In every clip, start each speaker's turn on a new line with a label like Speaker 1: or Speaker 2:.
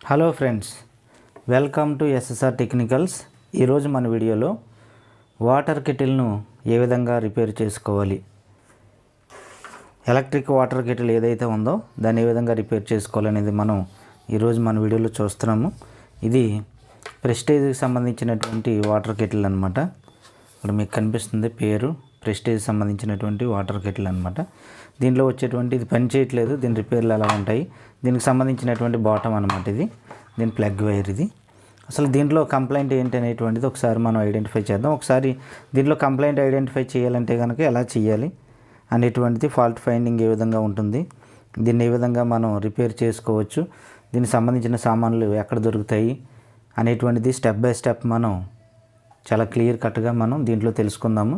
Speaker 1: Hello friends, welcome to SSR technicals. ఈరోజు మన వీడియోలో వాటర్ కెటిల్ను ఏ విధంగా రిపేర్ చేసుకోవాలి, ఎలక్ట్రిక్ వాటర్ కెటిల్ ఏదైతే ఉందో దాన్ని ఏ విధంగా రిపేర్ చేసుకోవాలనేది మనం ఈరోజు మన వీడియోలో చూస్తున్నాము. ఇది ప్రెస్టేజ్కి సంబంధించినటువంటి వాటర్ కెటిల్ అనమాట. ఇక్కడ మీకు కనిపిస్తుంది పేరు, ప్రెస్టేజ్ సంబంధించినటువంటి వాటర్ కెటిల్ అనమాట. దీంట్లో వచ్చేటువంటి ఇది పని చేయట్లేదు, దీని రిపేర్లు ఎలా ఉంటాయి, దీనికి సంబంధించినటువంటి బాటమ్ అనమాట. ఇది దీని ప్లగ్ వైర్. ఇది అసలు దీంట్లో కంప్లైంట్ ఏంటి అనేటువంటిది ఒకసారి మనం ఐడెంటిఫై చేద్దాం. ఒకసారి దీంట్లో కంప్లైంట్ ఐడెంటిఫై చేయాలంటే కనుక ఎలా చేయాలి అనేటువంటిది, ఫాల్ట్ ఫైండింగ్ ఏ విధంగా ఉంటుంది, దీన్ని ఏ విధంగా మనం రిపేర్ చేసుకోవచ్చు, దీనికి సంబంధించిన సామాన్లు ఎక్కడ దొరుకుతాయి అనేటువంటిది స్టెప్ బై స్టెప్ మనం చాలా క్లియర్ కట్గా మనం దీంట్లో తెలుసుకుందాము.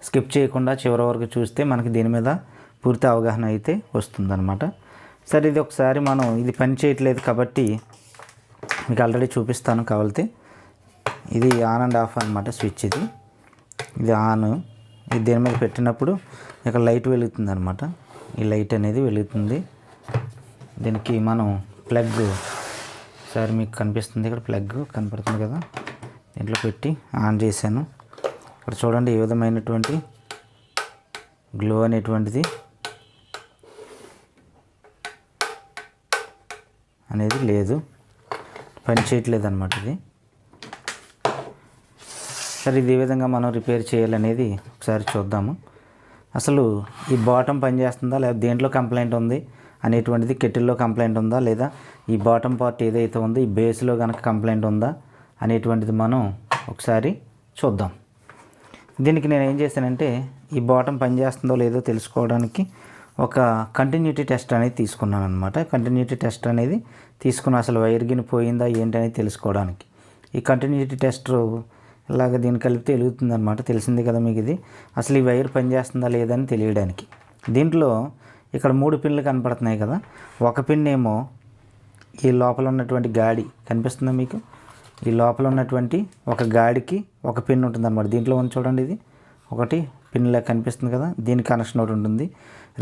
Speaker 1: స్కిప్ చేయకుండా చివరి వరకు చూస్తే మనకి దీని మీద పూర్తి అవగాహన అయితే వస్తుందన్నమాట. సరే, ఇది ఒకసారి మనం ఇది పని చేయట్లేదు కాబట్టి మీకు ఆల్రెడీ చూపిస్తాను కావాలితే. ఇది ఆన్ అండ్ ఆఫ్ అనమాట స్విచ్. ఇది ఆన్. ఇది దీని మీద పెట్టినప్పుడు ఇక్కడ లైట్ వెలుగుతుంది అనమాట. ఈ లైట్ అనేది వెలుగుతుంది. దీనికి మనం ప్లగ్, సరే మీకు కనిపిస్తుంది ఇక్కడ ప్లగ్ కనపడుతుంది కదా, దీంట్లో పెట్టి ఆన్ చేశాను. ఇక్కడ చూడండి ఏ విధమైనటువంటి గ్లో అనేటువంటిది అనేది లేదు, పని చేయట్లేదు అనమాట ఇది. సరే, ఇది ఏ విధంగా మనం రిపేర్ చేయాలనేది ఒకసారి చూద్దాము. అసలు ఈ బాటమ్ పని చేస్తుందా లేదా దేంట్లో కంప్లైంట్ ఉంది అనేటువంటిది, కెటిల్లో కంప్లైంట్ ఉందా లేదా ఈ బాటమ్ పార్ట్ ఏదైతే ఉందో ఈ బేస్లో కనుక కంప్లైంట్ ఉందా అనేటువంటిది మనం ఒకసారి చూద్దాం. దీనికి నేను ఏం చేశానంటే, ఈ బాటమ్ పని చేస్తుందో లేదో తెలుసుకోవడానికి ఒక కంటిన్యూటీ టెస్ట్ అనేది తీసుకున్నాను అనమాట. కంటిన్యూటీ టెస్ట్ అనేది తీసుకున్న అసలు వైర్ గిని పోయిందా ఏంటి అనేది తెలుసుకోవడానికి. ఈ కంటిన్యూటీ టెస్ట్ ఇలాగ దీన్ని కలిపితే వెలుగుతుంది అనమాట. తెలిసింది కదా మీకు ఇది. అసలు ఈ వైర్ పనిచేస్తుందా లేదని తెలియడానికి దీంట్లో ఇక్కడ 3 పిన్లు కనపడుతున్నాయి కదా. ఒక పిన్ ఏమో ఈ లోపల ఉన్నటువంటి గాడి కనిపిస్తుందా మీకు, ఈ లోపల ఉన్నటువంటి ఒక గాడికి ఒక పిన్ ఉంటుంది అనమాట. దీంట్లో ఉంది చూడండి, ఇది ఒకటి పిన్లా కనిపిస్తుంది కదా, దీనికి కనెక్షన్ ఒకటి ఉంటుంది.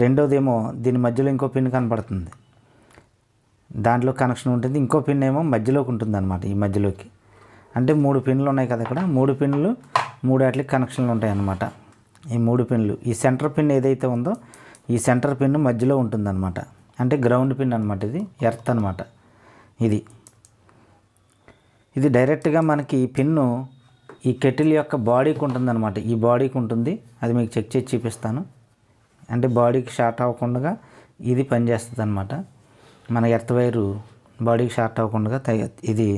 Speaker 1: రెండోదేమో దీని మధ్యలో ఇంకో పిన్ కనపడుతుంది, దాంట్లో కనెక్షన్ ఉంటుంది. ఇంకో పిన్ ఏమో మధ్యలోకి ఉంటుంది అనమాట, ఈ మధ్యలోకి. అంటే 3 పిన్లు ఉన్నాయి కదా ఇక్కడ. 3 పిన్లు 3 వాటికి కనెక్షన్లు ఉంటాయి అన్నమాట. ఈ 3 పిన్లు, ఈ సెంటర్ పిన్ ఏదైతే ఉందో ఈ సెంటర్ పిన్ మధ్యలో ఉంటుంది అనమాట. అంటే గ్రౌండ్ పిన్ అనమాట. ఇది ఎర్త్ అనమాట. ఇది డైరెక్ట్గా మనకి ఈ పిన్ను ఈ కెటిల్ యొక్క బాడీకి ఉంటుంది అనమాట. ఈ బాడీకి ఉంటుంది, అది మీకు చెక్ చేసి చూపిస్తాను. అంటే బాడీకి షార్ట్ అవ్వకుండా ఇది పనిచేస్తుంది అనమాట. మన ఎర్త్ వైరు బాడీకి షార్ట్ అవ్వకుండా ఇది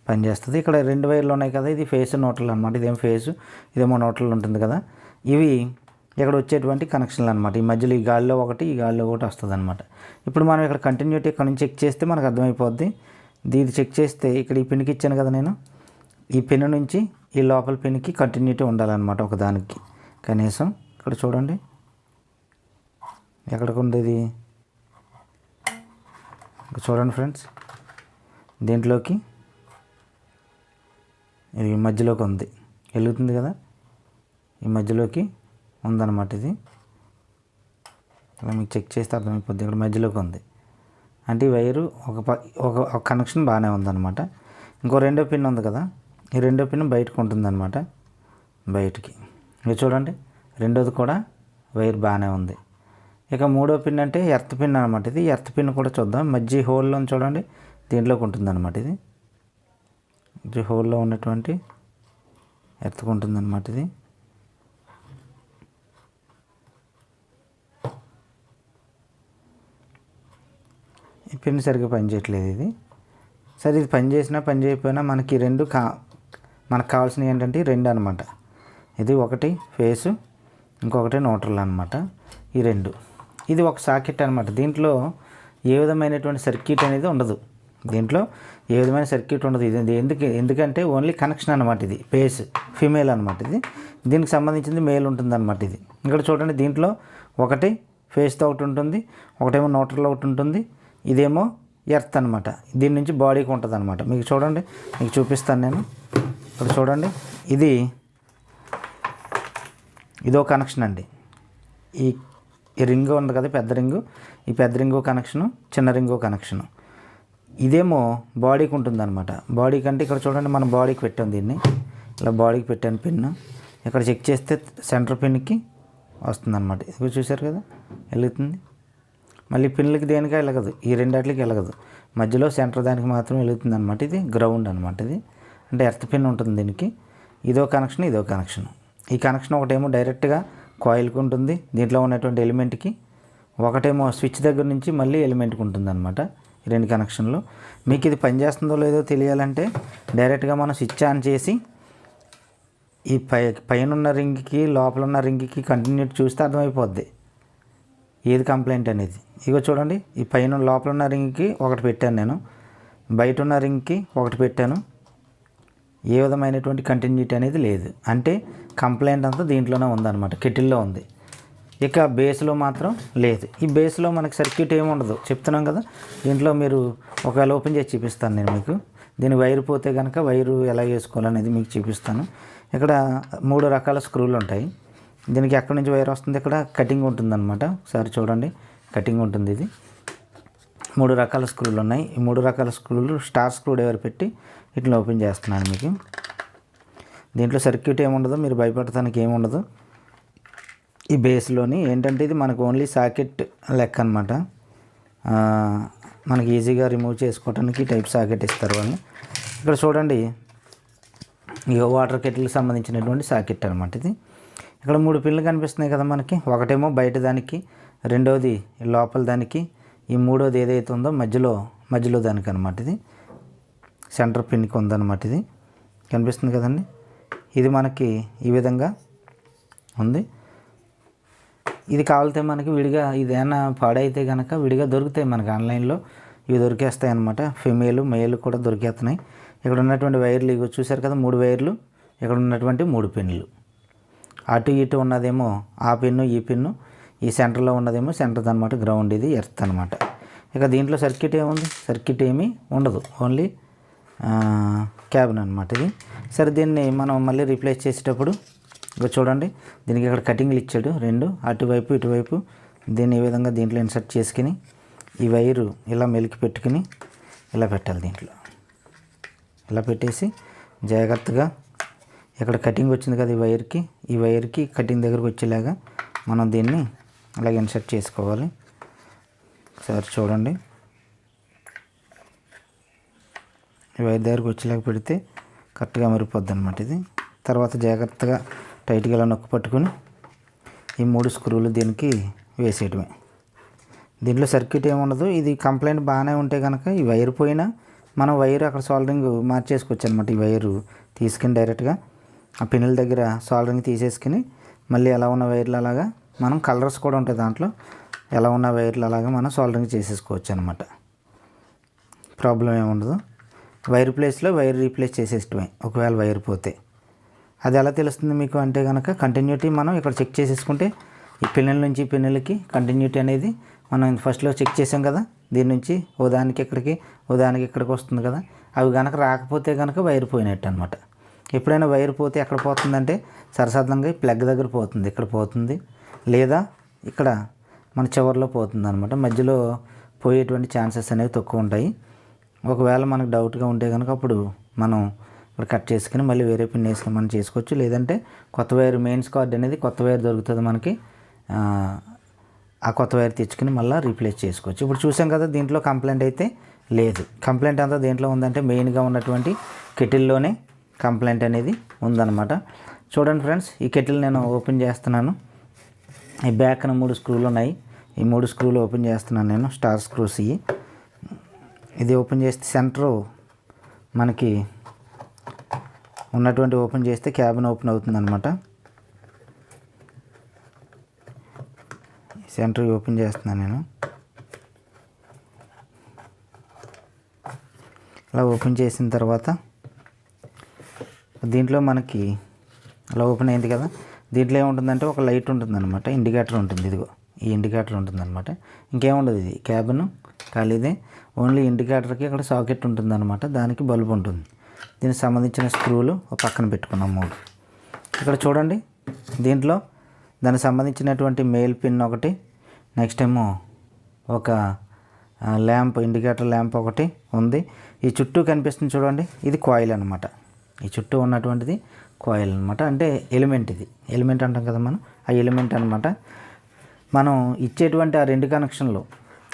Speaker 1: పనిచేస్తుంది. ఇక్కడ 2 వైర్లు ఉన్నాయి కదా, ఇది ఫేస్ న్యూట్రల్ అనమాట. ఇదేమో ఫేసు, ఇదేమో న్యూట్రల్ ఉంటుంది కదా. ఇవి ఇక్కడ వచ్చేటువంటి కనెక్షన్లు అనమాట. ఈ మధ్యలో ఈ గాలిలో ఒకటి, ఈ గాలిలో ఒకటి వస్తుంది అనమాట. ఇప్పుడు మనం ఇక్కడ కంటిన్యూటీ ఇక్కడ నుంచి చెక్ చేస్తే మనకు అర్థమైపోద్ది. ఇది చెక్ చేస్తే ఇక్కడ ఈ పిన్కి ఇచ్చాను కదా నేను, ఈ పిన్ నుంచి ఈ లోపల పిన్కి కంటిన్యూటీ ఉండాలన్నమాట ఒకదానికి కనీసం. ఇక్కడ చూడండి ఎక్కడికి ఉంది ఇది, చూడండి ఫ్రెండ్స్, దీంట్లోకి ఇది మధ్యలోకి ఉంది, వెలుగుతుంది కదా, ఈ మధ్యలోకి ఉందన్నమాట. ఇది ఇలా మీకు చెక్ చేస్తే అర్థమైపోద్ది. ఇక్కడ మధ్యలోకి ఉంది అంటే ఈ వైరు ఒక కనెక్షన్ బాగానే ఉందన్నమాట. ఇంకో రెండో పిన్ ఉంది కదా, ఈ రెండో పిన్ బయటకు ఉంటుందన్నమాట, బయటికి. ఇది చూడండి, రెండోది కూడా వైర్ బాగానే ఉంది. ఇక 3వ పిన్ అంటే ఎర్త్ పిన్ అనమాట. ఇది ఎర్త్ పిన్ కూడా చూద్దాం. మధ్య హోల్లో చూడండి, దీంట్లోకి ఉంటుందన్నమాట. ఇది హోల్లో ఉన్నటువంటి ఎర్త్కు ఉంటుందన్నమాట. ఇది ఈ పిన్ సరిగ్గా పనిచేయట్లేదు ఇది. సరే, ఇది పని చేసినా పని చేయకపోయినా మనకి మనకు కావాల్సినవి ఏంటంటే 2 అనమాట. ఇది ఒకటి ఫేసు, ఇంకొకటి న్యూట్రల్ అనమాట. ఈ 2 ఇది ఒక సాకెట్ అనమాట. దీంట్లో ఏ విధమైనటువంటి సర్క్యూట్ అనేది ఉండదు. దీంట్లో ఏ విధమైన సర్క్యూట్ ఉండదు. ఇది ఎందుకంటే ఓన్లీ కనెక్షన్ అనమాట. ఇది ఫేస్ ఫీమేల్ అనమాట. ఇది దీనికి సంబంధించింది మేల్ ఉంటుంది అనమాట. ఇది ఇక్కడ చూడండి, దీంట్లో ఒకటి ఫేస్తో ఒకటి ఉంటుంది, ఒకటేమో న్యూట్రల్ ఒకటి ఉంటుంది, ఇదేమో ఎర్త్ అనమాట. దీని నుంచి బాడీకి ఉంటుంది అనమాట. మీకు చూడండి, మీకు చూపిస్తాను నేను. ఇక్కడ చూడండి, ఇదో కనెక్షన్ అండి. ఈ రింగ్ ఉంది కదా, పెద్ద రింగు, ఈ పెద్ద రింగు కనెక్షను, చిన్న రింగు కనెక్షను. ఇదేమో బాడీకి ఉంటుందన్నమాట. బాడీకి అంటే ఇక్కడ చూడండి, మనం బాడీకి పెట్టాం దీన్ని, ఇలా బాడీకి పెట్టాను పిన్. ఇక్కడ చెక్ చేస్తే సెంటర్ పిన్కి వస్తుందన్నమాట. ఇది చూసారు కదా, వెలుగుతుంది. మళ్ళీ పిన్లకి దేనికా వెలగదు, ఈ రెండాట్లకి వెలగదు, మధ్యలో సెంటర్ దానికి మాత్రం వెలుగుతుంది అనమాట. ఇది గ్రౌండ్ అనమాట. ఇది అంటే ఎర్త్ పిన్ ఉంటుంది దీనికి. ఇదో కనెక్షన్, ఇదో కనెక్షన్. ఈ కనెక్షన్ ఒకటేమో డైరెక్ట్గా కాయిల్కి ఉంటుంది, దీంట్లో ఉన్నటువంటి ఎలిమెంట్కి. ఒకటేమో స్విచ్ దగ్గర నుంచి మళ్ళీ ఎలిమెంట్కి ఉంటుంది అనమాట. ఈ రెండు కనెక్షన్లు. మీకు ఇది పనిచేస్తుందో లేదో తెలియాలంటే డైరెక్ట్గా మనం స్విచ్ ఆన్ చేసి ఈ పైన ఉన్న రింగ్కి లోపల ఉన్న రింగ్కి కంటిన్యూటీ చూస్తే అర్థమైపోద్ది ఏది కంప్లైంట్ అనేది. ఇగో చూడండి, ఈ పైన లోపల ఉన్న రింగ్కి ఒకటి పెట్టాను నేను, బయట ఉన్న రింగ్కి ఒకటి పెట్టాను. ఏ విధమైనటువంటి కంటిన్యూటీ అనేది లేదు. అంటే కంప్లైంట్ అంతా దీంట్లోనే ఉందన్నమాట, కెటిల్లో ఉంది. ఇక బేస్లో మాత్రం లేదు. ఈ బేస్లో మనకి సర్క్యూట్ ఏమి ఉండదు, చెప్తున్నాం కదా. దీంట్లో మీరు ఒకవేళ ఓపెన్ చేసి చూపిస్తాను నేను మీకు. దీని వైరు పోతే కనుక వైరు ఎలా వేసుకోవాలనేది మీకు చూపిస్తాను. ఇక్కడ 3 రకాల స్క్రూలు ఉంటాయి. దీనికి ఎక్కడి నుంచి వైర్ వస్తుంది, ఇక్కడ కటింగ్ ఉంటుందన్నమాట. ఒకసారి చూడండి, కటింగ్ ఉంటుంది. ఇది 3 రకాల స్క్రూలు ఉన్నాయి. ఈ 3 రకాల స్క్రూలు స్టార్ స్క్రూ డ్రైవర్ పెట్టి ఇట్లా ఓపెన్ చేస్తున్నాను మీకు. దీంట్లో సర్క్యూట్ ఏముండదు, మీరు భయపడటానికి ఏముండదు. ఈ బేస్లోని ఏంటంటే ఇది మనకు ఓన్లీ సాకెట్ లెక్క అనమాట. మనకి ఈజీగా రిమూవ్ చేసుకోవడానికి టైప్ సాకెట్ ఇస్తారు వాళ్ళు. ఇక్కడ చూడండి, ఈ వాటర్ కెటిల్కి సంబంధించినటువంటి సాకెట్ అనమాట ఇది. ఇక్కడ 3 పిన్లు కనిపిస్తున్నాయి కదా మనకి. ఒకటేమో బయట దానికి, రెండవది లోపల దానికి, ఈ మూడోది ఏదైతే ఉందో మధ్యలో దానికి అనమాట. ఇది సెంటర్ పిన్కి ఉందన్నమాట. ఇది కనిపిస్తుంది కదండి. ఇది మనకి ఈ విధంగా ఉంది. ఇది కావాలితే మనకి విడిగా, ఇదేనా పాడైతే కనుక విడిగా దొరుకుతాయి మనకి ఆన్లైన్లో. ఇవి దొరికేస్తాయి అన్నమాట. ఫిమేల్ మేల్ కూడా దొరికేస్తున్నాయి. ఇక్కడ ఉన్నటువంటి వైర్లు ఇవి చూసారు కదా, 3 వైర్లు. ఇక్కడ ఉన్నటువంటి 3 పిన్లు. అటు ఇటు ఉన్నదేమో ఆ పిన్ను, ఈ పిన్ను. ఈ సెంటర్లో ఉన్నదేమో సెంటర్ అనమాట, గ్రౌండ్. ఇది ఎర్త్ అనమాట. ఇక దీంట్లో సర్క్యూట్ ఏముంది, సర్క్యూట్ ఏమీ ఉండదు, ఓన్లీ క్యాబిన్ అనమాట ఇది. సరే, దీన్ని మనం మళ్ళీ రీప్లేస్ చేసేటప్పుడు ఇక చూడండి, దీనికి ఇక్కడ కటింగ్లు ఇచ్చాడు 2, అటువైపు ఇటువైపు. దీన్ని ఈ విధంగా దీంట్లో ఇన్సర్ట్ చేసుకుని ఈ వైరు ఇలా మెలికి పెట్టుకుని ఇలా పెట్టాలి. దీంట్లో ఇలా పెట్టేసి జాగ్రత్తగా ఇక్కడ కటింగ్ వచ్చింది కదా ఈ వైర్కి కటింగ్ దగ్గరకు వచ్చేలాగా మనం దీన్ని అలాగే ఇన్సర్ట్ చేసుకోవాలి. ఒకసారి చూడండి, ఈ వైర్ దగ్గరకు వచ్చేలాగా పెడితే కరెక్ట్గా మరిపోద్ది అనమాట ఇది. తర్వాత జాగ్రత్తగా టైట్గా ఇలా నొక్కు పట్టుకుని ఈ 3 స్క్రూలు దీనికి వేసేయటమే. దీంట్లో సర్క్యూట్ ఏముండదు. ఇది కంప్లైంట్ బాగానే ఉంటే కనుక ఈ వైర్ పోయినా మనం వైర్ అక్కడ సోల్డరింగ్ మార్చేసుకోవచ్చు అనమాట. ఈ వైరు తీసుకుని డైరెక్ట్గా ఆ పిన్నుల దగ్గర సోల్డరింగ్ తీసేసుకుని మళ్ళీ ఎలా ఉన్న వైర్లు అలాగా మనం కలర్స్ కూడా ఉంటాయి దాంట్లో, ఎలా ఉన్న వైర్లు అలాగా మనం సోల్డరింగ్ చేసేసుకోవచ్చు అనమాట. ప్రాబ్లం ఏముండదు. వైర్ ప్లేస్లో వైర్ రీప్లేస్ చేసేయటమే ఒకవేళ వైర్ పోతే. అది ఎలా తెలుస్తుంది మీకు అంటే కనుక కంటిన్యూటీ మనం ఇక్కడ చెక్ చేసేసుకుంటే ఈ పిన్నుల నుంచి పిన్నులకి కంటిన్యూటీ అనేది మనం ఫస్ట్లో చెక్ చేసాం కదా. దీని నుంచి ఓ దానికి ఇక్కడికి వస్తుంది కదా. అవి కనుక రాకపోతే కనుక వైర్ పోయినట్టు అనమాట. ఎప్పుడైనా వైర్ పోతే ఎక్కడ పోతుందంటే సరసాధారణంగా ప్లగ్ దగ్గర పోతుంది, ఇక్కడ పోతుంది, లేదా ఇక్కడ మన చివరిలో పోతుంది అనమాట. మధ్యలో పోయేటువంటి ఛాన్సెస్ అనేవి తక్కువ ఉంటాయి. ఒకవేళ మనకు డౌట్గా ఉంటే కనుక అప్పుడు మనం ఇక్కడ కట్ చేసుకుని మళ్ళీ వేరే పిన్ వేసుకుని మనం చేసుకోవచ్చు. లేదంటే కొత్త వైర్ మెయిన్స్ కార్డ్ అనేది కొత్త వైర్ దొరుకుతుంది మనకి, ఆ కొత్త వైర్ తెచ్చుకుని మళ్ళీ రీప్లేస్ చేసుకోవచ్చు. ఇప్పుడు చూసాం కదా, దీంట్లో కంప్లైంట్ అయితే లేదు. కంప్లైంట్ అంతా దేంట్లో ఉందంటే మెయిన్గా ఉన్నటువంటి కెటిల్లోనే కంప్లైంట్ అనేది ఉందన్నమాట. చూడండి ఫ్రెండ్స్, ఈ కెటిల్ నేను ఓపెన్ చేస్తున్నాను. ఈ బ్యాక్న 3 స్క్రూలు ఉన్నాయి. ఈ 3 స్క్రూలు ఓపెన్ చేస్తున్నాను నేను, స్టార్ స్క్రూస్. ఇది ఓపెన్ చేస్తే సెంటర్ మనకి ఉన్నటువంటి ఓపెన్ చేస్తే క్యాబిన్ ఓపెన్ అవుతుంది అనమాట. సెంటర్ ఓపెన్ చేస్తున్నాను నేను. అలా ఓపెన్ చేసిన తర్వాత దీంట్లో మనకి అలా ఓపెన్ అయింది కదా. దీంట్లో ఏముంటుందంటే ఒక లైట్ ఉంటుంది అనమాట, ఇండికేటర్ ఉంటుంది. ఇదిగో ఈ ఇండికేటర్ ఉంటుంది అనమాట. ఇంకేముండదు, ఇది క్యాబిన్ ఖాళీదే. ఓన్లీ ఇండికేటర్కి ఇక్కడ సాకెట్ ఉంటుంది అనమాట, దానికి బల్బ్ ఉంటుంది. దీనికి సంబంధించిన స్క్రూలు ఒక పక్కన పెట్టుకున్నాం 3. ఇక్కడ చూడండి, దీంట్లో దానికి సంబంధించినటువంటి మెయిల్ పిన్ ఒకటి, నెక్స్ట్ ఏమో ఒక ల్యాంప్, ఇండికేటర్ ల్యాంప్ ఒకటి ఉంది. ఈ చుట్టూ కనిపిస్తుంది చూడండి, ఇది కాయిల్ అనమాట. ఈ చుట్టూ ఉన్నటువంటిది కాయిల్ అనమాట, అంటే ఎలిమెంట్. ఇది ఎలిమెంట్ అంటాం కదా మనం, ఆ ఎలిమెంట్ అనమాట. మనం ఇచ్చేటువంటి ఆ 2 కనెక్షన్లు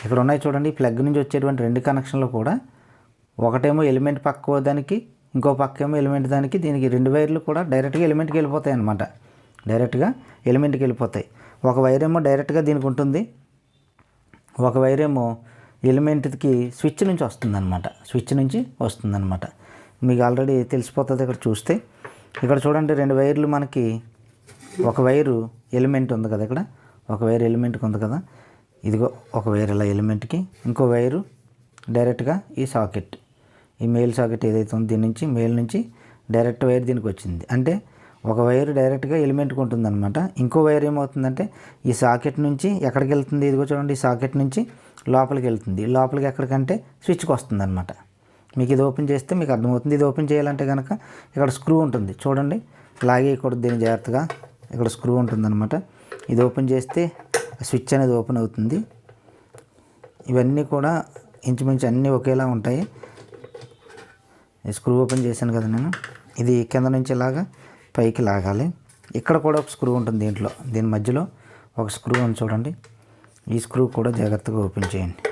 Speaker 1: ఇక్కడ ఉన్నాయి చూడండి, ప్లగ్ నుంచి వచ్చేటువంటి 2 కనెక్షన్లు కూడా ఒకటేమో ఎలిమెంట్ పక్క దానికి, ఇంకో పక్క ఏమో ఎలిమెంట్ దానికి. దీనికి 2 వైర్లు కూడా డైరెక్ట్గా ఎలిమెంట్కి వెళ్ళిపోతాయి అన్నమాట, డైరెక్ట్గా ఎలిమెంట్కి వెళ్ళిపోతాయి. ఒక వైర్ ఏమో డైరెక్ట్గా దీనికి ఉంటుంది, ఒక వైర్ ఏమో ఎలిమెంట్కి స్విచ్ నుంచి వస్తుందన్నమాట, స్విచ్ నుంచి వస్తుందన్నమాట. మీకు ఆల్రెడీ తెలిసిపోతుంది ఇక్కడ చూస్తే. ఇక్కడ చూడండి 2 వైర్లు మనకి, ఒక వైరు ఎలిమెంట్ ఉంది కదా ఇక్కడ, ఒక వైర్ ఎలిమెంట్కి ఉంది కదా, ఇదిగో ఒక వైర్ ఇలా ఎలిమెంట్కి, ఇంకో వైరు డైరెక్ట్గా ఈ సాకెట్, ఈ మెయిల్ సాకెట్ ఏదైతే ఉందో దీని నుంచి, మెయిల్ నుంచి డైరెక్ట్ వైర్ దీనికి వచ్చింది. అంటే ఒక వైర్ డైరెక్ట్గా ఎలిమెంట్కి ఉంటుందన్నమాట. ఇంకో వైర్ ఏమవుతుందంటే ఈ సాకెట్ నుంచి ఎక్కడికి వెళ్తుంది, ఇదిగో చూడండి, ఈ సాకెట్ నుంచి లోపలికి వెళ్తుంది. లోపలికి ఎక్కడికంటే స్విచ్కి వస్తుంది అనమాట. మీకు ఇది ఓపెన్ చేస్తే మీకు అర్థమవుతుంది. ఇది ఓపెన్ చేయాలంటే కనుక ఇక్కడ స్క్రూ ఉంటుంది చూడండి, లాగేయకూడదు దీన్ని జాగ్రత్తగా, ఇక్కడ స్క్రూ ఉంటుందన్నమాట. ఇది ఓపెన్ చేస్తే స్విచ్ అనేది ఓపెన్ అవుతుంది. ఇవన్నీ కూడా ఇంచుమించు అన్నీ ఒకేలా ఉంటాయి. స్క్రూ ఓపెన్ చేశాను కదా నేను, ఇది కింద నుంచి ఇలాగా పైకి లాగాలి. ఇక్కడ కూడా ఒక స్క్రూ ఉంటుంది దీంట్లో, దీని మధ్యలో ఒక స్క్రూ ఉంది చూడండి, ఈ స్క్రూ కూడా జాగ్రత్తగా ఓపెన్ చేయండి.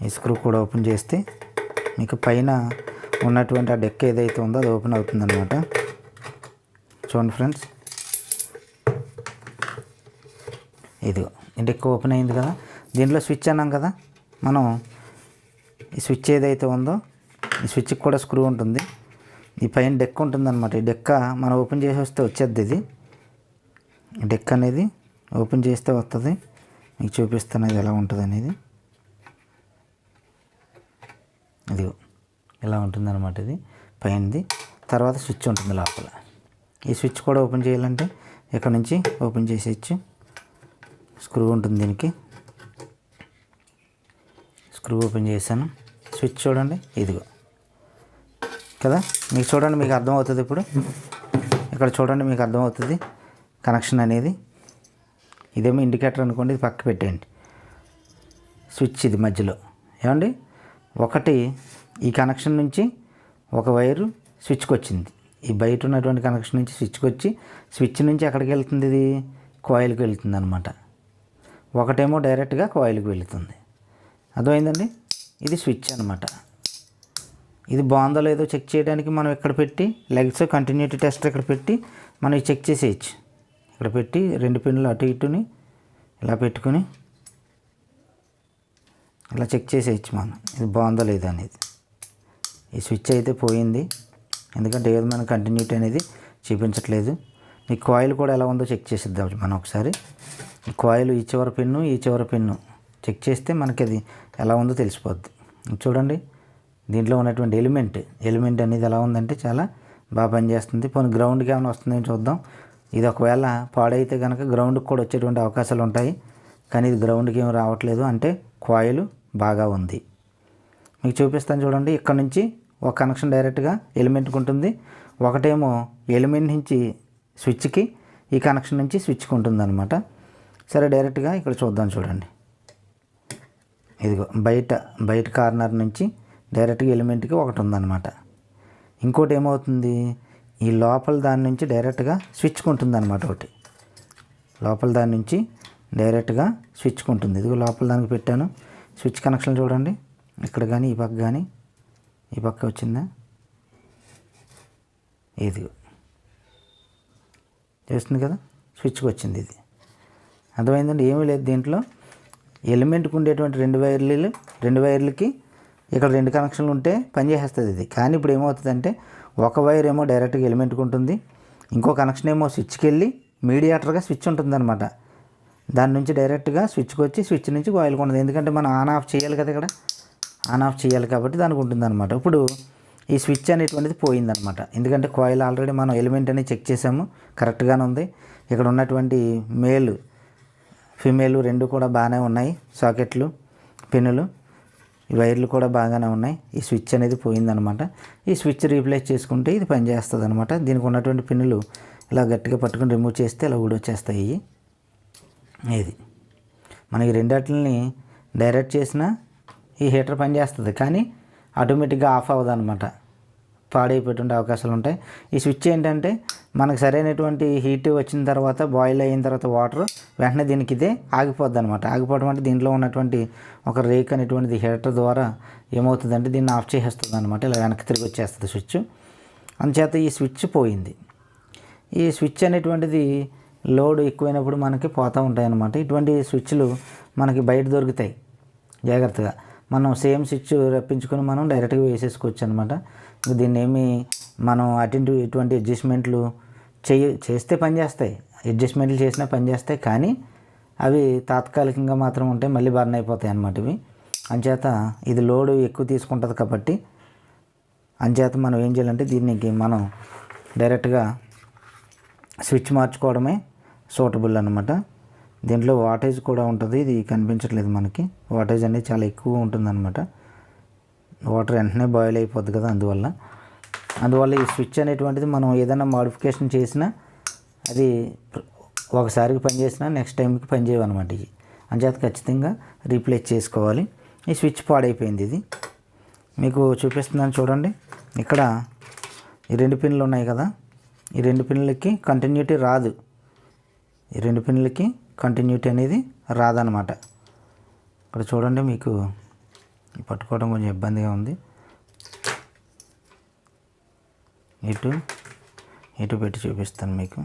Speaker 1: ఈ స్క్రూ కూడా ఓపెన్ చేస్తే మీకు పైన ఉన్నటువంటి ఆ డెక్ ఏదైతే ఉందో అది ఓపెన్ అవుతుందన్నమాట. చూడండి ఫ్రెండ్స్, ఇదిగో ఈ డెక్ ఓపెన్ అయింది కదా. దీంట్లో స్విచ్ అన్నాం కదా మనం, ఈ స్విచ్ ఏదైతే ఉందో ఈ స్విచ్కి కూడా స్క్రూ ఉంటుంది. ఈ పైన డెక్ ఉంటుందన్నమాట. ఈ డెక్క మనం ఓపెన్ చేసి వస్తే వచ్చేది ఇది, డెక్ అనేది ఓపెన్ చేస్తే వస్తుంది. మీకు చూపిస్తాను ఇది ఎలా ఉంటుంది అనేది. ఇదిగో ఇలా ఉంటుందన్నమాట, ఇది పైనది. తర్వాత స్విచ్ ఉంటుంది లోపల. ఈ స్విచ్ కూడా ఓపెన్ చేయాలంటే ఇక్కడ నుంచి ఓపెన్ చేసేయచ్చు. స్క్రూ ఉంటుంది దీనికి, స్క్రూ ఓపెన్ చేశాను. స్విచ్ చూడండి, ఇదిగో కదా, మీకు చూడండి, మీకు అర్థమవుతుంది. ఇప్పుడు ఇక్కడ చూడండి, మీకు అర్థమవుతుంది కనెక్షన్ అనేది. ఇదేమో ఇండికేటర్ అనుకోండి, ఇది పక్క పెట్టేయండి. స్విచ్ ఇది మధ్యలో ఏమండి, ఒకటి ఈ కనెక్షన్ నుంచి ఒక వైరు స్విచ్కి వచ్చింది. ఈ బయట ఉన్నటువంటి కనెక్షన్ నుంచి స్విచ్కి వచ్చి, స్విచ్ నుంచి ఎక్కడికి వెళ్తుంది, ఇది కాయిల్కి వెళ్తుంది అనమాట. ఒకటేమో డైరెక్ట్గా కాయిల్కి వెళుతుంది. అర్థమైందండి, ఇది స్విచ్ అనమాట. ఇది బాగుందో లేదో చెక్ చేయడానికి మనం ఇక్కడ పెట్టి లెగ్స్ కంటిన్యూటీ టెస్టర్ ఇక్కడ పెట్టి మనం చెక్ చేసేయచ్చు. ఇక్కడ పెట్టి 2 పిన్నులు అటు ఇటుని ఇలా పెట్టుకుని ఇలా చెక్ చేసేయచ్చు మనం, ఇది బాగుందో లేదో అనేది. ఈ స్విచ్ అయితే పోయింది, ఎందుకంటే ఏదో మన కంటిన్యూటీ అనేది చూపించట్లేదు. ఈ కాయిల్ కూడా ఎలా ఉందో చెక్ చేసిద్దాం మనం ఒకసారి. ఈ కాయిల్ ఈ చివరి పిన్ను, ఈ చివరి పిన్ను చెక్ చేస్తే మనకి అది ఎలా ఉందో తెలిసిపోద్ది. చూడండి, దీంట్లో ఉన్నటువంటి ఎలిమెంట్ అనేది ఎలా ఉందంటే చాలా బాగా పనిచేస్తుంది. పోనీ గ్రౌండ్కి ఏమైనా వస్తుందని చూద్దాం. ఇది ఒకవేళ పాడైతే కనుక గ్రౌండ్కి కూడా వచ్చేటువంటి అవకాశాలు ఉంటాయి, కానీ ఇది గ్రౌండ్కి ఏమి రావట్లేదు, అంటే కాయిల్ బాగా ఉంది. మీకు చూపిస్తాను చూడండి. ఇక్కడ నుంచి ఒక కనెక్షన్ డైరెక్ట్గా ఎలిమెంట్కి ఉంటుంది, ఒకటేమో ఎలిమెంట్ నుంచి స్విచ్కి, ఈ కనెక్షన్ నుంచి స్విచ్కి ఉంటుంది అనమాట. సరే డైరెక్ట్గా ఇక్కడ చూద్దాం చూడండి. ఇదిగో బయట కార్నర్ నుంచి డైరెక్ట్గా ఎలిమెంట్కి ఒకటి ఉందన్నమాట. ఇంకోటి ఏమవుతుంది, ఈ లోపల దాని నుంచి డైరెక్ట్గా స్విచ్కి ఉంటుంది అనమాట. ఒకటి లోపల దాని నుంచి డైరెక్ట్గా స్విచ్కి ఉంటుంది. ఇదిగో లోపల దానికి పెట్టాను స్విచ్ కనెక్షన్ చూడండి. ఇక్కడ కానీ ఈ పక్క కానీ ఈ పక్క వచ్చిందా, ఇదిగో చేస్తుంది కదా, స్విచ్కి వచ్చింది. ఇది అర్థమైందండి. ఏమీ లేదు దీంట్లో. ఎలిమెంట్కి ఉండేటువంటి 2 వైర్లకి ఇక్కడ 2 కనెక్షన్లు ఉంటే పనిచేస్తుంది ఇది. కానీ ఇప్పుడు ఏమవుతుందంటే ఒక వైర్ ఏమో డైరెక్ట్గా ఎలిమెంట్కి ఉంటుంది, ఇంకో కనెక్షన్ ఏమో స్విచ్కి వెళ్ళి మీడియేటర్గా స్విచ్ ఉంటుందన్నమాట. దాని నుంచి డైరెక్ట్గా స్విచ్కి వచ్చి స్విచ్ నుంచి కాయిల్కి ఉంటుంది. ఎందుకంటే మనం ఆన్ ఆఫ్ చేయాలి కదా, ఇక్కడ ఆన్ ఆఫ్ చేయాలి కాబట్టి దానికి ఉంటుందన్నమాట. ఇప్పుడు ఈ స్విచ్ అనేటువంటిది పోయిందనమాట, ఎందుకంటే కాయిల్ ఆల్రెడీ మనం ఎలిమెంట్ అనేది చెక్ చేసాము, కరెక్ట్గానే ఉంది. ఇక్కడ ఉన్నటువంటి మేల్ ఫిమేల్ 2 కూడా బాగానే ఉన్నాయి, సాకెట్లు పిన్నులు ఈ వైర్లు కూడా బాగానే ఉన్నాయి. ఈ స్విచ్ అనేది పోయిందనమాట. ఈ స్విచ్ రీప్లేస్ చేసుకుంటే ఇది పనిచేస్తుంది అనమాట. దీనికి ఉన్నటువంటి పిన్నులు ఇలా గట్టిగా పట్టుకుని రిమూవ్ చేస్తే ఇలా ఊడొచ్చేస్తాయి. ఇది మనకి రెండిటిని డైరెక్ట్ చేసినా ఈ హీటర్ పనిచేస్తుంది, కానీ ఆటోమేటిక్గా ఆఫ్ అవ్వదు అనమాట, పాడైపోయేటువంటి అవకాశాలు ఉంటాయి. ఈ స్విచ్ ఏంటంటే మనకు సరైనటువంటి హీట్ వచ్చిన తర్వాత, బాయిల్ అయిన తర్వాత వాటర్ వెంటనే దీనికి ఇదే ఆగిపోద్ది అనమాట. ఆగిపోవడం అంటే దీంట్లో ఉన్నటువంటి ఒక రేక్ అనేటువంటిది హీటర్ ద్వారా ఏమవుతుందంటే దీన్ని ఆఫ్ చేసేస్తుంది అనమాట. ఇలా వెనక్కి తిరిగి వచ్చేస్తుంది స్విచ్. అందుచేత ఈ స్విచ్ పోయింది. ఈ స్విచ్ అనేటువంటిది లోడ్ ఎక్కువైనప్పుడు మనకి పోతూ ఉంటాయి అన్నమాట. ఇటువంటి స్విచ్లు మనకి బయట దొరుకుతాయి. జాగ్రత్తగా మనం సేమ్ స్విచ్ రప్పించుకొని మనం డైరెక్ట్గా వేసేసుకోవచ్చు అనమాట. దీన్ని ఏమి మనం ఇటువంటి అడ్జస్ట్మెంట్లు చేస్తే పనిచేస్తాయి, అడ్జస్ట్మెంట్లు చేసినా పనిచేస్తాయి, కానీ అవి తాత్కాలికంగా మాత్రం ఉంటాయి, మళ్ళీ బర్న్ అయిపోతాయి అన్నమాట ఇవి. అంచేత ఇది లోడ్ ఎక్కువ తీసుకుంటుంది కాబట్టి అంచేత మనం ఏం చేయాలంటే దీనికి మనం డైరెక్ట్గా స్విచ్ మార్చుకోవడమే సూటబుల్ అనమాట. దీంట్లో వాటేజ్ కూడా ఉంటుంది, ఇది కనిపించట్లేదు మనకి. వాటేజ్ అనేది చాలా ఎక్కువ ఉంటుందన్నమాట. వాటర్ వెంటనే బాయిల్ అయిపోద్ది కదా, అందువల్ల ఈ స్విచ్ అనేటువంటిది మనం ఏదైనా మోడిఫికేషన్ చేసినా అది ఒకసారికి పనిచేసినా నెక్స్ట్ టైంకి పనిచేయవన్నమాట. ఇది అంచేత ఖచ్చితంగా రీప్లేస్ చేసుకోవాలి. ఈ స్విచ్ పాడైపోయింది. ఇది మీకు చూపిస్తున్నాను చూడండి. ఇక్కడ ఈ 2 పిన్లు ఉన్నాయి కదా, ఈ 2 పిన్లకి కంటిన్యూటీ రాదు. ఈ 2 పిన్లకి కంటిన్యూటీ అనేది రాదనమాట. ఇక్కడ చూడండి, మీకు పట్టుకోవడం కొంచెం ఇబ్బందిగా ఉంది. ఇటు పెట్టి చూపిస్తాను మీకు.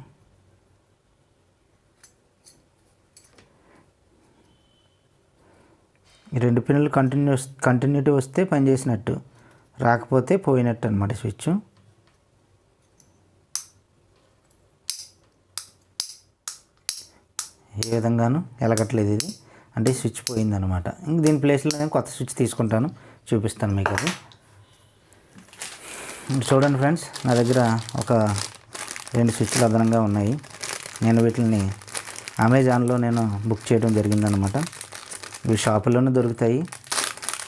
Speaker 1: ఈ 2 పిన్నులు కంటిన్యూటీ వస్తే పనిచేసినట్టు, రాకపోతే పోయినట్టు అనమాట స్విచ్. ఏ విధంగానూ ఎలగట్లేదు ఇది, అంటే స్విచ్ పోయిందనమాట. ఇంక దీని ప్లేస్లో నేను కొత్త స్విచ్ తీసుకుంటాను, చూపిస్తాను మీకు అది. చూడండి ఫ్రెండ్స్, నా దగ్గర ఒక 2 స్విచ్లు అదనంగా ఉన్నాయి. నేను వీటిని అమెజాన్లో బుక్ చేయడం జరిగిందనమాట. ఇవి షాపుల్లోనే దొరుకుతాయి.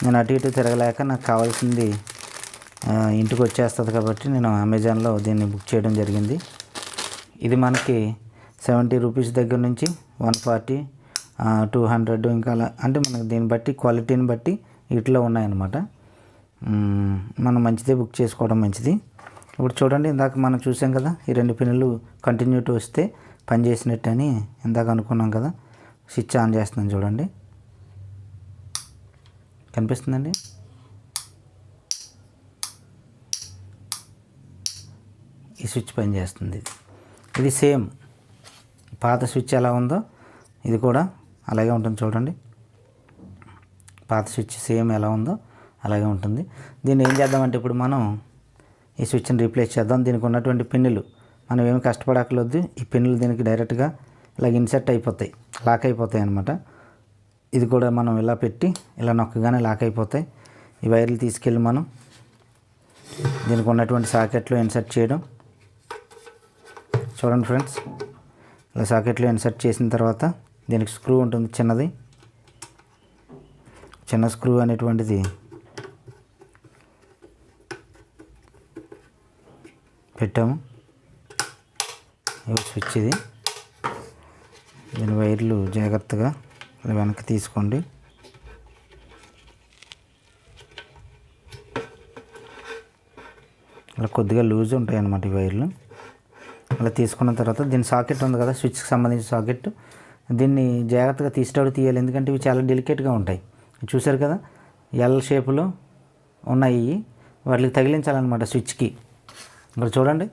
Speaker 1: నేను అటు ఇటు తిరగలేక నాకు కావాల్సింది ఇంటికి వచ్చేస్తుంది కాబట్టి నేను అమెజాన్లో దీన్ని బుక్ చేయడం జరిగింది. ఇది మనకి 70 రూపీస్ దగ్గర నుంచి 140, 200 ఇంకా అలా, అంటే మనకి దీన్ని బట్టి క్వాలిటీని బట్టి వీటిలో ఉన్నాయన్నమాట. మనం మంచిదే బుక్ చేసుకోవడం మంచిది. ఇప్పుడు చూడండి, ఇందాక మనం చూసాం కదా, ఈ 2 పిన్నులు కంటిన్యూటీ వస్తే పనిచేసినట్టు అని ఇందాక అనుకున్నాం కదా. స్విచ్ ఆన్ చేస్తున్నాను చూడండి, కనిపిస్తుందండి. ఈ స్విచ్ పనిచేస్తుంది. ఇది సేమ్ పాత స్విచ్ ఎలా ఉందో ఇది కూడా అలాగే ఉంటుంది చూడండి. పాత స్విచ్ సేమ్ ఎలా ఉందో అలాగే ఉంటుంది. దీన్ని ఏం చేద్దామంటే ఇప్పుడు మనం ఈ స్విచ్ని రీప్లేస్ చేద్దాం. దీనికి ఉన్నటువంటి పిన్నులు మనం ఏమి కష్టపడక్కర్లేదు. ఈ పిన్నులు దీనికి డైరెక్ట్గా ఇలాగ ఇన్సెట్ అయిపోతాయి, లాక్ అయిపోతాయి అన్నమాట. ఇది కూడా మనం ఇలా పెట్టి ఇలా నొక్కగానే లాక్ అయిపోతాయి. ఈ వైర్లు తీసుకెళ్ళి మనం దీనికి ఉన్నటువంటి సాకెట్లో ఇన్సర్ట్ చేయడం. చూడండి ఫ్రెండ్స్, ఇలా సాకెట్లో ఇన్సర్ట్ చేసిన తర్వాత దీనికి స్క్రూ ఉంటుంది, చిన్న స్క్రూ అనేటువంటిది పెట్టాము. స్విచ్ ఇది. దీని వైర్లు జాగ్రత్తగా ఇలా వెనక్కి తీసుకోండి. ఇలా కొద్దిగా లూజ్ ఉంటాయి అన్నమాట ఈ వైర్లు. అలా తీసుకున్న తర్వాత దీని సాకెట్ ఉంది కదా, స్విచ్కి సంబంధించిన సాకెట్, దీన్ని జాగ్రత్తగా తీసేటప్పుడు తీయాలి, ఎందుకంటే ఇవి చాలా డెలికేట్గా ఉంటాయి. చూసారు కదా, ఎల్ షేపులో ఉన్నాయి, వాటికి తగిలించాలన్నమాట స్విచ్కి. ఇక్కడ చూడండి,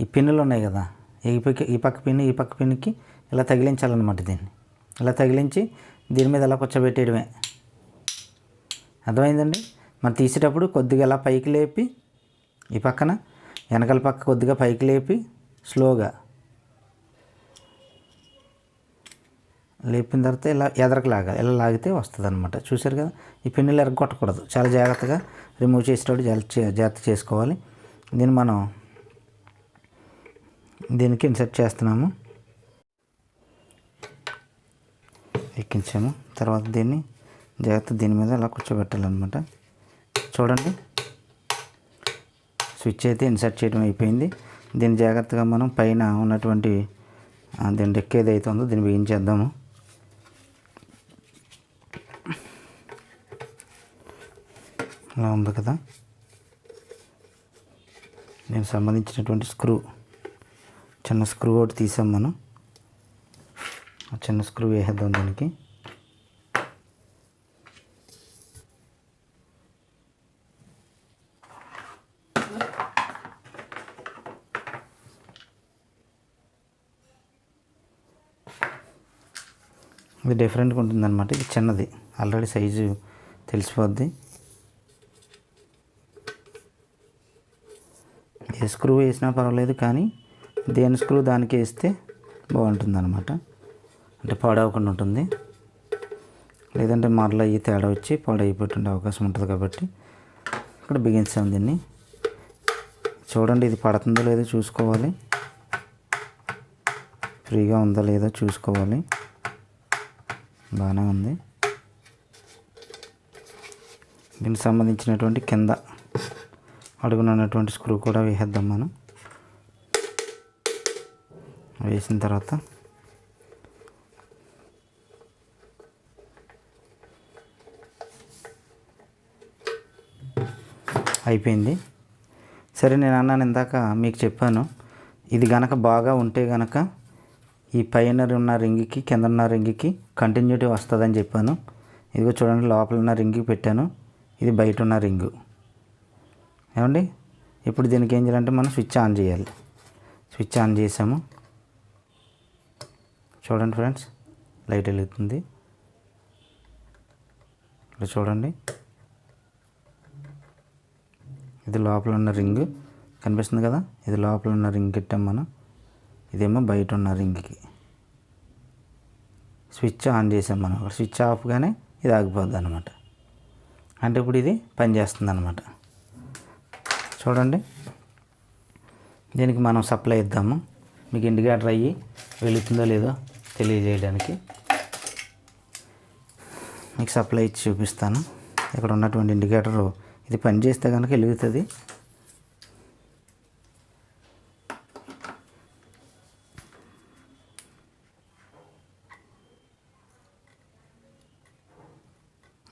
Speaker 1: ఈ పిన్నులు ఉన్నాయి కదా, ఈ పక్క పిన్ ఈ పక్క పిన్కి ఇలా తగిలించాలన్నమాట. దీన్ని ఇలా తగిలించి దీని మీద ఇలా కూర్చోబెట్టేయడమే. అర్థమైందండి. మనం తీసేటప్పుడు కొద్దిగా ఇలా పైకి లేపి, ఈ పక్కన వెనకాల పక్క కొద్దిగా పైకి లేపి స్లోగా లేపిన తర్వాత ఇలా ఎదరకు లాగాలి. ఇలా లాగితే వస్తుంది అనమాట. చూసారు కదా, ఈ పిన్నులు ఎరగొట్టకూడదు, చాలా జాగ్రత్తగా రిమూవ్ చేసేటప్పుడు జాగ్రత్త చేసుకోవాలి. దీన్ని మనం దీనికి ఇన్సర్ట్ చేస్తున్నాము, ఎక్కించాము. తర్వాత దీన్ని జాగ్రత్త దీని మీద అలా కూర్చోబెట్టాలన్నమాట. చూడండి, స్విచ్ అయితే ఇన్సర్ట్ చేయడం అయిపోయింది. దీన్ని జాగ్రత్తగా మనం పైన ఉన్నటువంటి దీని డెక్ ఏదైతే ఉందో దీన్ని వేయించేద్దాము. ఇలా ఉంది కదా. దీనికి సంబంధించినటువంటి స్క్రూ, చిన్న స్క్రూ ఒకటి తీసాం మనం. ఆ చిన్న స్క్రూ వేసేద్దాం దీనికి. ఇది డిఫరెంట్గా ఉంటుందన్నమాట. ఇది చిన్నది, ఆల్రెడీ సైజు తెలిసిపోద్ది. ఏ స్క్రూ వేసినా పర్వాలేదు, కానీ దేని స్క్రూ దానికి వేస్తే బాగుంటుంది అనమాట. అంటే పాడవకుండా ఉంటుంది. లేదంటే మరలా ఈ తేడా వచ్చి పాడైపోతుండే అవకాశం ఉంటుంది. కాబట్టి ఇక్కడ బిగించాం దీన్ని. చూడండి, ఇది పడుతుందో లేదో చూసుకోవాలి. ఫ్రీగా ఉందో లేదో చూసుకోవాలి. బాగానే ఉంది. దీనికి సంబంధించినటువంటి కింద అడుగున ఉన్నటువంటి స్క్రూ కూడా వేసేద్దాం మనం. వేసిన తర్వాత అయిపోయింది. సరే, నేను అన్నాను ఇందాక, మీకు చెప్పాను, ఇది గనక బాగా ఉంటే గనక ఈ పైన ఉన్న రింగ్కి కింద ఉన్న రింగ్కి కంటిన్యూటీ వస్తుందని చెప్పాను. ఇదిగో చూడండి, లోపల ఉన్న రింగ్కి పెట్టాను, ఇది బయట ఉన్న రింగు. ఏమండి, ఇప్పుడు దీనికి ఏం చేయాలంటే మనం స్విచ్ ఆన్ చేయాలి. స్విచ్ ఆన్ చేసాము. చూడండి ఫ్రెండ్స్, లైట్ వెలుగుతుంది. ఇక్కడ చూడండి, ఇది లోపల ఉన్న రింగ్ కనిపిస్తుంది కదా. ఇది లోపల ఉన్న రింగ్ పెట్టాం మనం. ఇదేమో బయట ఉన్న రింగ్కి. స్విచ్ ఆన్ చేసాం మనం. అక్కడ స్విచ్ ఆఫ్గానే ఇది ఆగిపోద్ది అనమాట. అంటే ఇప్పుడు ఇది పనిచేస్తుంది అనమాట. చూడండి, దీనికి మనం సప్లై ఇద్దాము. మీకు ఇండికేటర్ అయ్యి వెళుతుందో లేదో తెలియజేయడానికి మీకు సప్లై ఇచ్చి చూపిస్తాను. ఇక్కడ ఉన్నటువంటి ఇండికేటరు ఇది పనిచేస్తే కనుక వెలుగుతుంది.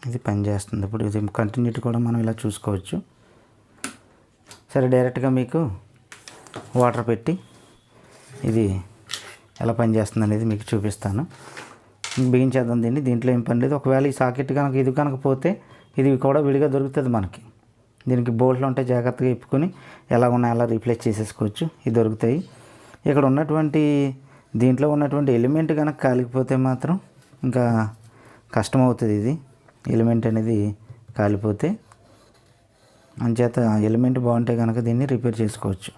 Speaker 1: ఇది పనిచేస్తుంది. ఇప్పుడు ఇది కంటిన్యూటీ కూడా మనం ఇలా చూసుకోవచ్చు. సరే, డైరెక్ట్గా మీకు వాటర్ పెట్టి ఇది ఎలా పనిచేస్తుంది అనేది మీకు చూపిస్తాను. బిగించేద్దాం దీన్ని. దీంట్లో ఏం పని లేదు. ఒకవేళ ఈ సాకెట్ కనుక ఇది కనుక పోతే ఇది కూడా విడిగా దొరుకుతుంది మనకి. దీనికి బోల్ట్లు ఉంటే జాగ్రత్తగా ఇప్పుకొని ఎలా ఉన్నా అలా రీప్లేస్ చేసేసుకోవచ్చు. ఇవి దొరుకుతాయి. ఇక్కడ ఉన్నటువంటి దీంట్లో ఉన్నటువంటి ఎలిమెంట్ కనుక కాలిపోతే మాత్రం ఇంకా కష్టం అవుతుంది. ఇది ఎలిమెంట్ అనేది కాలిపోతే, అంచేత ఎలిమెంట్ బాగుంటే కనుక దీన్ని రిపేర్ చేసుకోవచ్చు.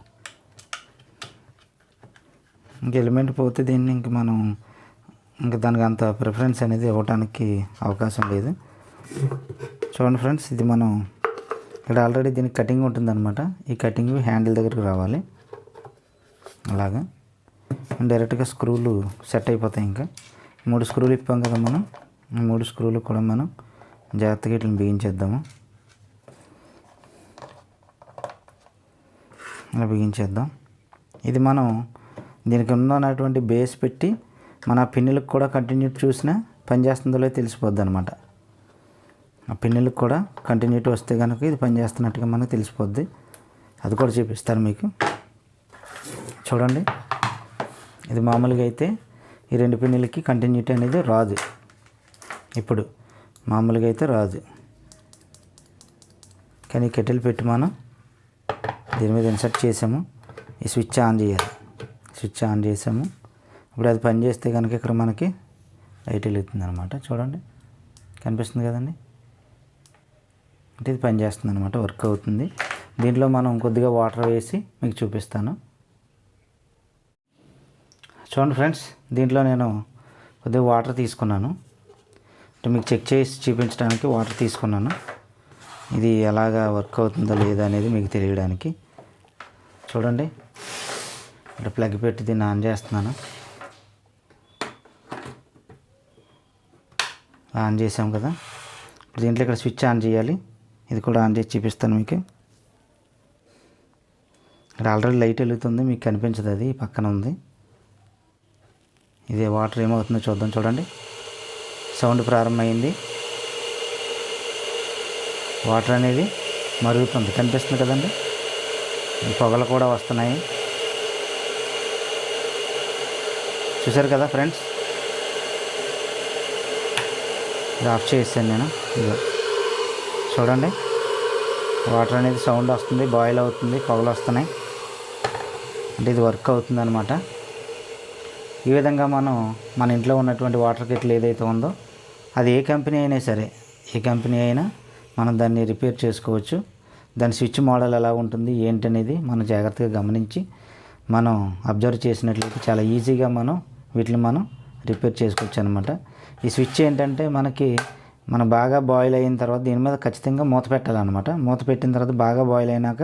Speaker 1: ఇంక ఎలిమెంట్ పోతే దీన్ని ఇంక మనం ఇంకా దానికి అంత ప్రిఫరెన్స్ అనేది ఇవ్వడానికి అవకాశం లేదు. చూడండి ఫ్రెండ్స్, ఇది మనం ఇక్కడ ఆల్రెడీ దీనికి కటింగ్ ఉంటుందన్నమాట. ఈ కటింగ్ హ్యాండిల్ దగ్గరికి రావాలి. అలాగా డైరెక్ట్గా స్క్రూలు సెట్ అయిపోతాయి. ఇంకా 3 స్క్రూలు ఇప్పాం కదా మనం. ఈ 3 స్క్రూలు కూడా మనం జాగ్రత్తగా ఇట్లా బిగించేద్దాము. ఇలా బిగించేద్దాం. ఇది మనం దీనికి ఉన్నటువంటి బేస్ పెట్టి మన పిన్నులకు కూడా కంటిన్యూటీ చూసినా పనిచేస్తుందో లేదో తెలిసిపోద్ది అనమాట. ఆ పిన్నులకు కూడా కంటిన్యూటీ వస్తే కనుక ఇది పనిచేస్తున్నట్టుగా మనకు తెలిసిపోద్ది. అది కూడా చూపిస్తాను మీకు. చూడండి, ఇది మామూలుగా అయితే ఈ 2 పిన్నులకి కంటిన్యూటీ అనేది రాదు. ఇప్పుడు మామూలుగా అయితే రాదు. కానీ కెటిల్ పెట్టి మనం దీని మీద ఇన్సర్ట్ చేసాము. ఈ స్విచ్ ఆన్ చేయాలి. స్విచ్ ఆన్ చేసాము. ఇప్పుడు అది పని చేస్తే కనుక ఇక్కడ మనకి లైట్ వెలుగుతుంది అనమాట. చూడండి, కనిపిస్తుంది కదండి. అంటే ఇది పని చేస్తుంది అనమాట, వర్క్ అవుతుంది. దీంట్లో మనం కొద్దిగా వాటర్ వేసి మీకు చూపిస్తాను. చూడండి ఫ్రెండ్స్, దీంట్లో నేను కొద్దిగా వాటర్ తీసుకున్నాను. అంటే మీకు చెక్ చేసి చూపించడానికి వాటర్ తీసుకున్నాను. ఇది ఎలాగా వర్క్ అవుతుందో లేదా అనేది మీకు తెలియడానికి. చూడండి, ఇక్కడ ప్లగ్ పెట్టి దీన్ని ఆన్ చేస్తున్నాను. ఆన్ చేసాం కదా. ఇప్పుడు దీంట్లో ఇక్కడ స్విచ్ ఆన్ చేయాలి. ఇది కూడా ఆన్ చేసి చూపిస్తాను మీకు. ఇక్కడ ఆల్రెడీ లైట్ వెలుగుతుంది, మీకు కనిపించదు, అది పక్కన ఉంది. ఇదే వాటర్ ఏమవుతుందో చూద్దాం. చూడండి, సౌండ్ ప్రారంభమైంది. వాటర్ అనేది మరుగుతుంది, కనిపిస్తుంది కదండి. ఈ పొగలు కూడా వస్తున్నాయి, చూసారు కదా ఫ్రెండ్స్. ఇది ఆఫ్ చేసాను నేను. ఇదిగో చూడండి, వాటర్ అనేది సౌండ్ వస్తుంది, బాయిల్ అవుతుంది, పొగలు వస్తున్నాయి, అంటే ఇది వర్క్ అవుతుంది అనమాట. ఈ విధంగా మనం మన ఇంట్లో ఉన్నటువంటి వాటర్ కెటిల్ ఏదైతే ఉందో అది ఏ కంపెనీ అయినా సరే, ఏ కంపెనీ అయినా మనం దాన్ని రిపేర్ చేసుకోవచ్చు. దాని స్విచ్ మోడల్ ఎలా ఉంటుంది ఏంటనేది మనం జాగ్రత్తగా గమనించి మనం అబ్జర్వ్ చేసినట్లయితే చాలా ఈజీగా వీటిని మనం రిపేర్ చేసుకోవచ్చు అనమాట. ఈ స్విచ్ ఏంటంటే మనం బాగా బాయిల్ అయిన తర్వాత దీని మీద ఖచ్చితంగా మూత పెట్టాలన్నమాట. మూత పెట్టిన తర్వాత బాగా బాయిల్ అయినాక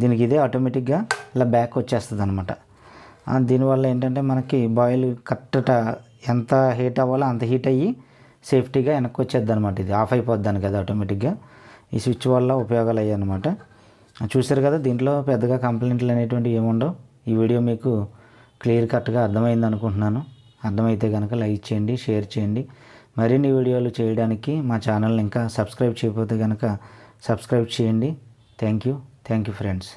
Speaker 1: దీనికి ఇదే ఆటోమేటిక్గా ఇలా బ్యాక్ వచ్చేస్తుంది అనమాట. దీనివల్ల ఏంటంటే మనకి బాయిల్ కరెక్ట్గా ఎంత హీట్ అవ్వాలో అంత హీట్ అయ్యి సేఫ్టీగా వెనక్కి వచ్చేద్ది అనమాట. ఇది ఆఫ్ అయిపోద్దాను కదా ఆటోమేటిక్గా. ఈ స్విచ్ వల్ల ఉపయోగాలు అయ్యాయి అనమాట. చూసారు కదా, దీంట్లో పెద్దగా కంప్లైంట్లు అనేటువంటి ఏముండవు. ఈ వీడియో మీకు క్లియర్ కట్గా అర్థమైంది అనుకుంటున్నాను. అర్థమైతే కనుక లైక్ చేయండి, షేర్ చేయండి. మరిన్ని వీడియోలు చేయడానికి మా ఛానల్ని ఇంకా సబ్స్క్రైబ్ చేయకపోతే కనుక సబ్స్క్రైబ్ చేయండి. Thank you friends.